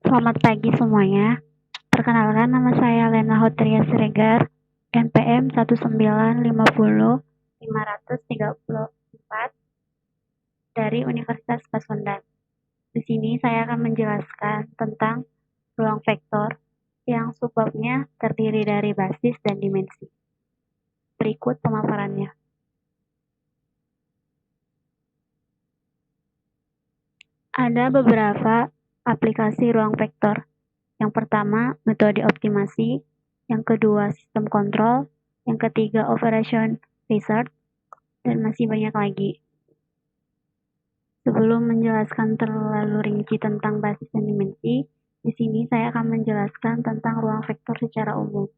Selamat pagi semuanya. Perkenalkan, nama saya Lena Hotria Siregar, NPM 1950534 dari Universitas Pasundan. Di sini saya akan menjelaskan tentang ruang vektor yang subbabnya terdiri dari basis dan dimensi. Berikut pemaparannya. Ada beberapa aplikasi ruang vektor. Yang pertama, metode optimasi. Yang kedua, sistem kontrol. Yang ketiga, operation research. Dan masih banyak lagi. Sebelum menjelaskan terlalu rinci tentang basis dan dimensi, di sini saya akan menjelaskan tentang ruang vektor secara umum.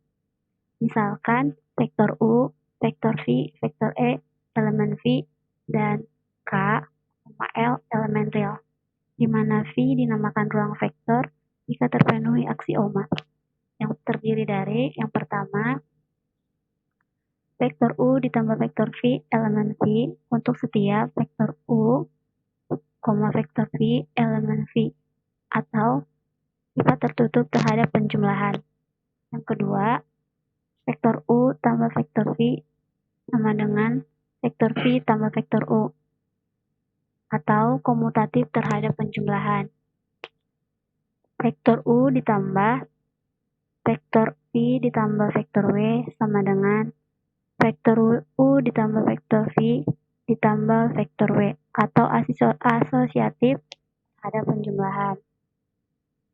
Misalkan, vektor U, vektor V, vektor E, elemen V, dan K, L, elemen real, di mana V dinamakan ruang vektor jika terpenuhi aksioma, yang terdiri dari yang pertama, vektor U ditambah vektor V elemen V untuk setiap vektor U, vektor V elemen V, atau sifat tertutup terhadap penjumlahan. Yang kedua, vektor U tambah vektor V sama dengan vektor V tambah vektor U, atau komutatif terhadap penjumlahan. Vektor U ditambah vektor V ditambah vektor W sama dengan vektor U ditambah vektor V ditambah vektor W, atau asosiatif terhadap penjumlahan.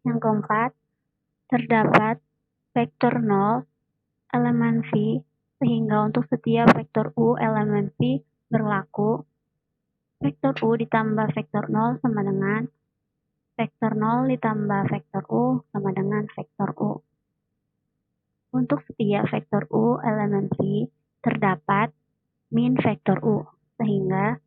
Yang keempat, terdapat vektor 0 elemen V, sehingga untuk setiap vektor U elemen V berlaku vektor U ditambah vektor 0 sama dengan vektor 0 ditambah vektor U sama dengan vektor U. Untuk setiap vektor U elemen V terdapat min vektor U, sehingga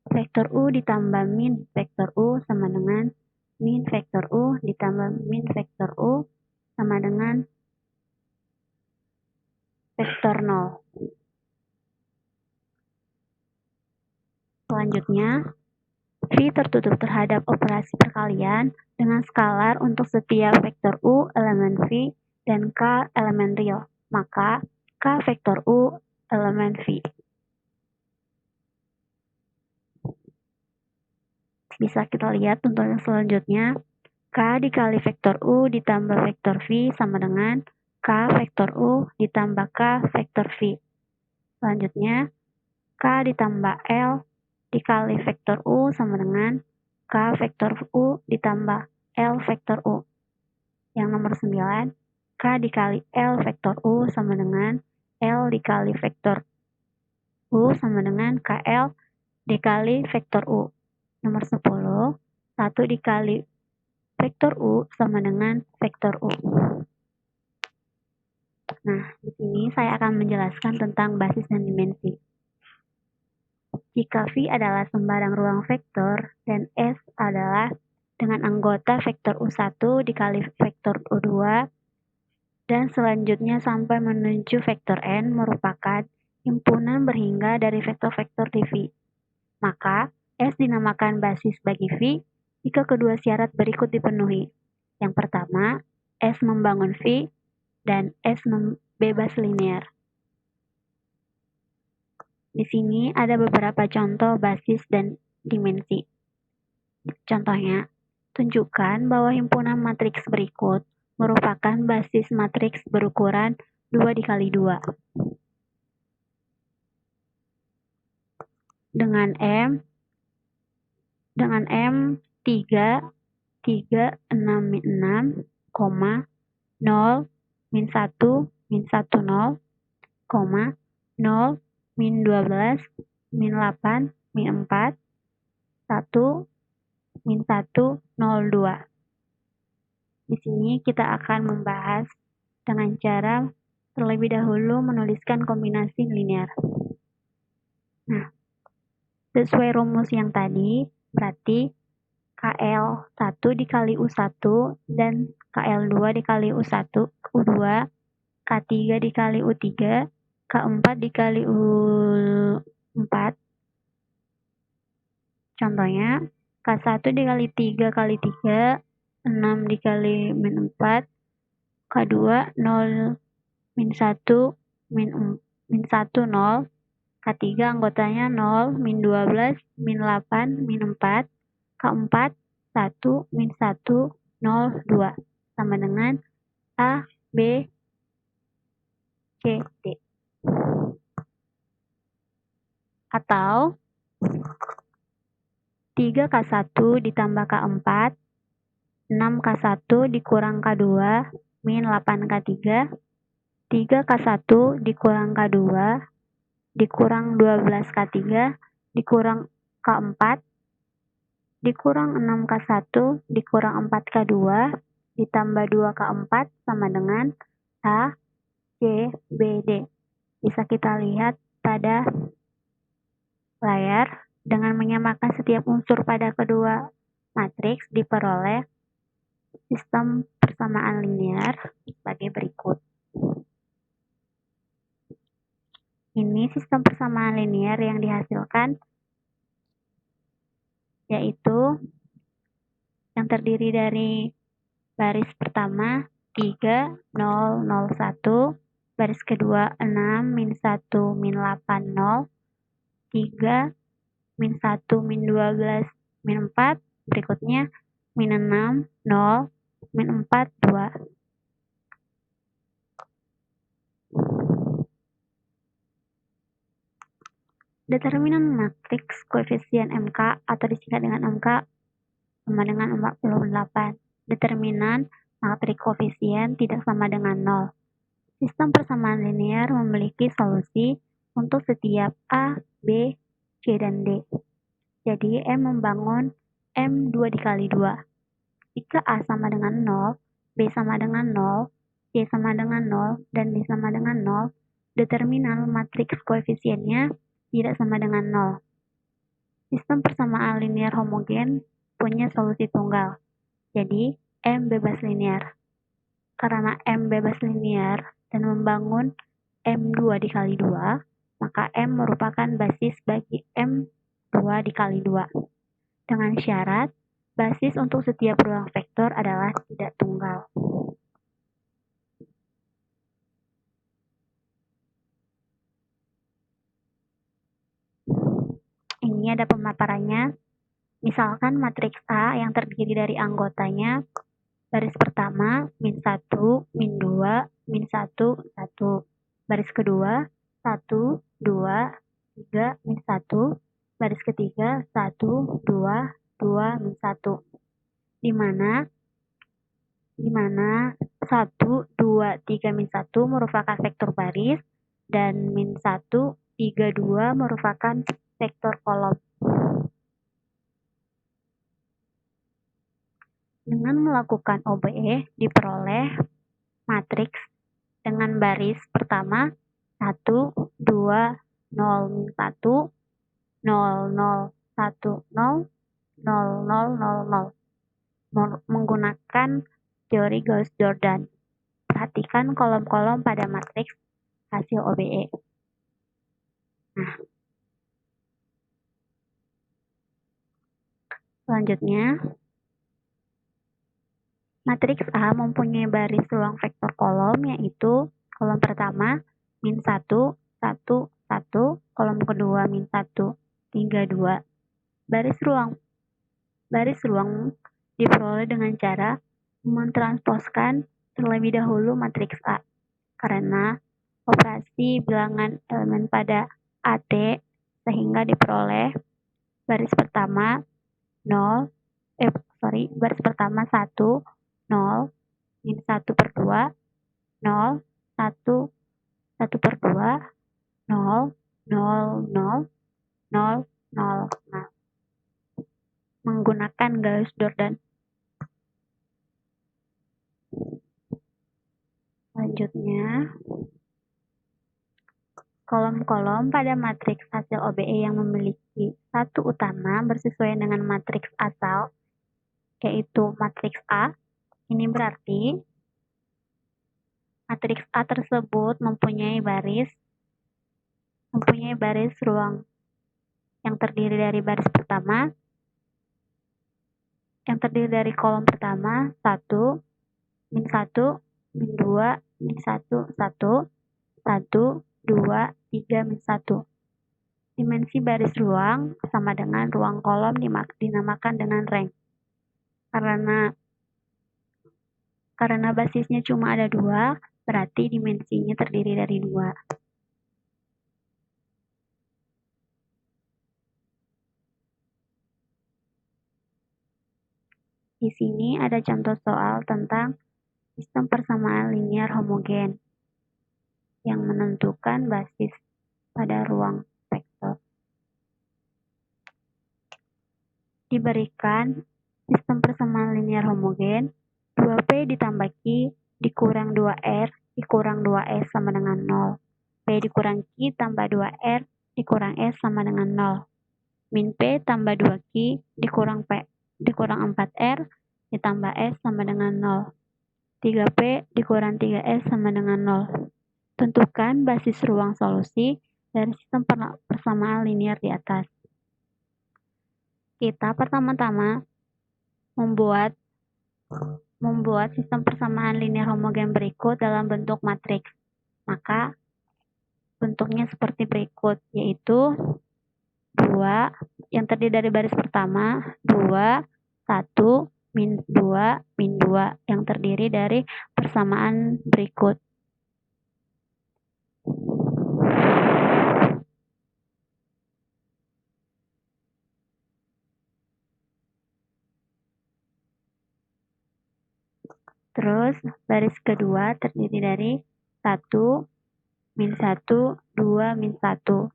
vektor U ditambah min vektor U sama dengan min vektor U ditambah min vektor U sama dengan vektor 0. Selanjutnya, V tertutup terhadap operasi perkalian dengan skalar untuk setiap vektor U elemen V dan K elemen real, maka K vektor U elemen V. Bisa kita lihat untuk yang selanjutnya, K dikali vektor U ditambah vektor V sama dengan K vektor U ditambah K vektor V. Selanjutnya, K ditambah L dikali vektor U sama dengan K vektor U ditambah L vektor U. Yang nomor 9, K dikali L vektor U sama dengan L dikali vektor U sama dengan KL dikali vektor U. Nomor 10, 1 dikali vektor U sama dengan vektor U. Nah, di sini saya akan menjelaskan tentang basis dan dimensi. Jika V adalah sembarang ruang vektor dan S adalah dengan anggota vektor U1 dikali vektor U2 dan selanjutnya sampai menuju vektor N merupakan himpunan berhingga dari vektor-vektor di V. Maka, S dinamakan basis bagi V jika kedua syarat berikut dipenuhi. Yang pertama, S membangun V dan S bebas linear. Di sini ada beberapa contoh basis dan dimensi. Contohnya, tunjukkan bahwa himpunan matriks berikut merupakan basis matriks berukuran 2 dikali 2. Dengan M 3, 3, 6, 6, 0, min 1, min 1, 0, 0, min 12, min 8, min 4, 1, min 1, 0, 2. Di sini kita akan membahas dengan cara terlebih dahulu menuliskan kombinasi linear. Nah, sesuai rumus yang tadi, berarti KL1 dikali U1 dan KL2 dikali U1, U2, K3 dikali U3, K4 dikali U4. Contohnya, K1 dikali 3 kali 3 6 dikali min 4, K2 0, min 1, min 1, 0, K3 anggotanya 0, min 12, min 8, min 4, K4 1, min 1, 0, 2, sama dengan A, B, C, D. Atau 3K1 ditambah K4, 6K1 dikurang K2, min 8K3, 3K1 dikurang K2, dikurang 12K3, dikurang K4, dikurang 6K1, dikurang 4K2, ditambah 2K4 sama dengan A, C, B, D. Bisa kita lihat pada layar. Dengan menyamakan setiap unsur pada kedua matriks diperoleh sistem persamaan linear sebagai berikut. Ini sistem persamaan linear yang dihasilkan, yaitu yang terdiri dari baris pertama 3, 0, 0, 1, baris kedua 6, min 1, min 8, 0, 3, min 1, min 12, min 4, berikutnya min 6, 0, min 4, 2. Determinan matriks koefisien MK atau disingkat dengan MK sama dengan 48. Determinan matriks koefisien tidak sama dengan 0. Sistem persamaan linear memiliki solusi untuk setiap A, B, C, dan D. Jadi M membangun M 2 dikali 2. Jika A sama dengan 0, B sama dengan 0, C sama dengan 0, dan D sama dengan 0, determinan matriks koefisiennya tidak sama dengan 0. Sistem persamaan linear homogen punya solusi tunggal. Jadi, M bebas linear. Karena M bebas linear dan membangun M2 dikali 2, maka M merupakan basis bagi M2 dikali 2. Dengan syarat, basis untuk setiap ruang vektor adalah tidak tunggal. Ini ada pemaparannya. Misalkan matriks A yang terdiri dari anggotanya baris pertama, min 1, min 2, min 1, 1. Baris kedua, 1, 2, 3, min 1. Baris ketiga, 1, 2, 2, min 1. Di mana 1, 2, 3, min 1 merupakan vektor baris, dan min 1, 3, 2 merupakan vektor kolom. Dengan melakukan OBE, diperoleh matriks dengan baris pertama 1, 2, 0, min 1, 0, 0, 1, 0, 0, 0, 0, 0. Menggunakan teori Gauss-Jordan. Perhatikan kolom-kolom pada matriks hasil OBE. Nah, selanjutnya, matriks A mempunyai baris ruang vektor kolom, yaitu kolom pertama min 1, 1, 1, kolom kedua min 1, 3, 2. Baris ruang diperoleh dengan cara mentransposkan terlebih dahulu matriks A. Karena operasi bilangan elemen pada AT, sehingga diperoleh baris pertama 0, baris pertama 1, 0, min 1 per 2, 0, 1, 1 per 2, 0, 0, 0, 0, 0. Nah, menggunakan Gauss-Jordan. Selanjutnya, kolom-kolom pada matriks hasil OBE yang memiliki satu utama bersesuaian dengan matriks asal, yaitu matriks A. Ini berarti matriks A tersebut mempunyai baris ruang yang terdiri dari baris pertama yang terdiri dari kolom pertama 1, min 1, min 2, min 1, 1, 1, 2, 3, min 1. Dimensi baris ruang sama dengan ruang kolom dinamakan dengan rank. Karena basisnya cuma ada 2, berarti dimensinya terdiri dari 2. Di sini ada contoh soal tentang sistem persamaan linear homogen yang menentukan basis pada ruang vektor. Diberikan sistem persamaan linear homogen 2P ditambah Q dikurang 2R dikurang 2S sama dengan 0. P dikurang Q tambah 2R dikurang S sama dengan 0. Min P tambah 2Q dikurang P dikurang 4R ditambah S sama dengan 0. 3P dikurang 3S sama dengan 0. Tentukan basis ruang solusi dari sistem persamaan linear di atas. Kita pertama-tama membuat sistem persamaan linear homogen berikut dalam bentuk matriks. Maka bentuknya seperti berikut, yaitu 2 yang terdiri dari baris pertama 2, 1, min 2, min 2 yang terdiri dari persamaan berikut. Terus baris kedua terdiri dari 1, min 1, 2, min 1.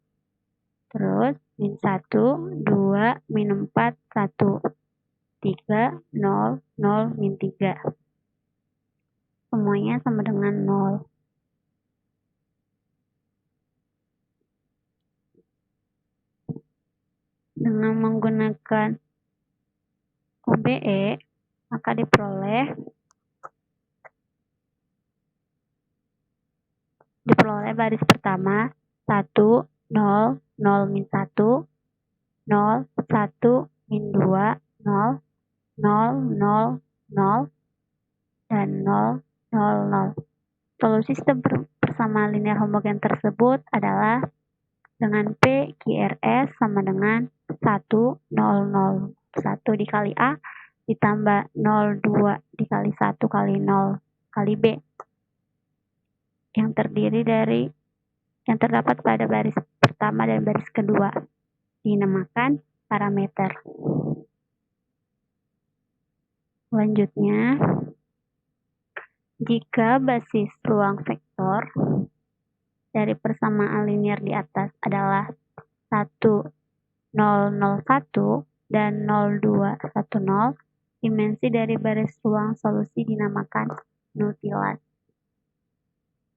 Terus min 1, 2, min 4, 1. 3, 0, 0, min 3. Semuanya sama dengan 0. Dengan menggunakan OBE, maka diperoleh baris pertama 1, 0, 0, min 1, 0, 1, min 2, 0, 0, 0, 0, dan 0, 0, 0. Solusi sistem persamaan linear homogen tersebut adalah dengan P QRS sama dengan 1, 0, 0, 1 dikali A ditambah 0, 2 dikali 1 kali 0 kali B yang terdapat pada baris pertama dan baris kedua dinamakan parameter. Selanjutnya, jika basis ruang vektor dari persamaan linear di atas adalah 1, 0, 0, 1 dan 0, 2, 1, 0, dimensi dari baris ruang solusi dinamakan nutilas.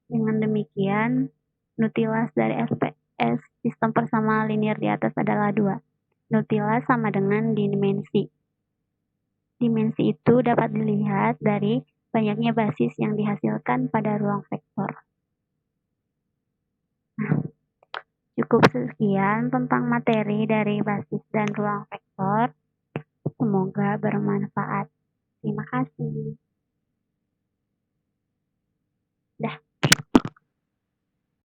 Dengan demikian, nutilas dari SPS sistem persamaan linear di atas adalah 2. Nutilas sama dengan dimensi. Dimensi itu dapat dilihat dari banyaknya basis yang dihasilkan pada ruang vektor. Nah, cukup sekian tentang materi dari basis dan ruang vektor. Semoga bermanfaat. Terima kasih.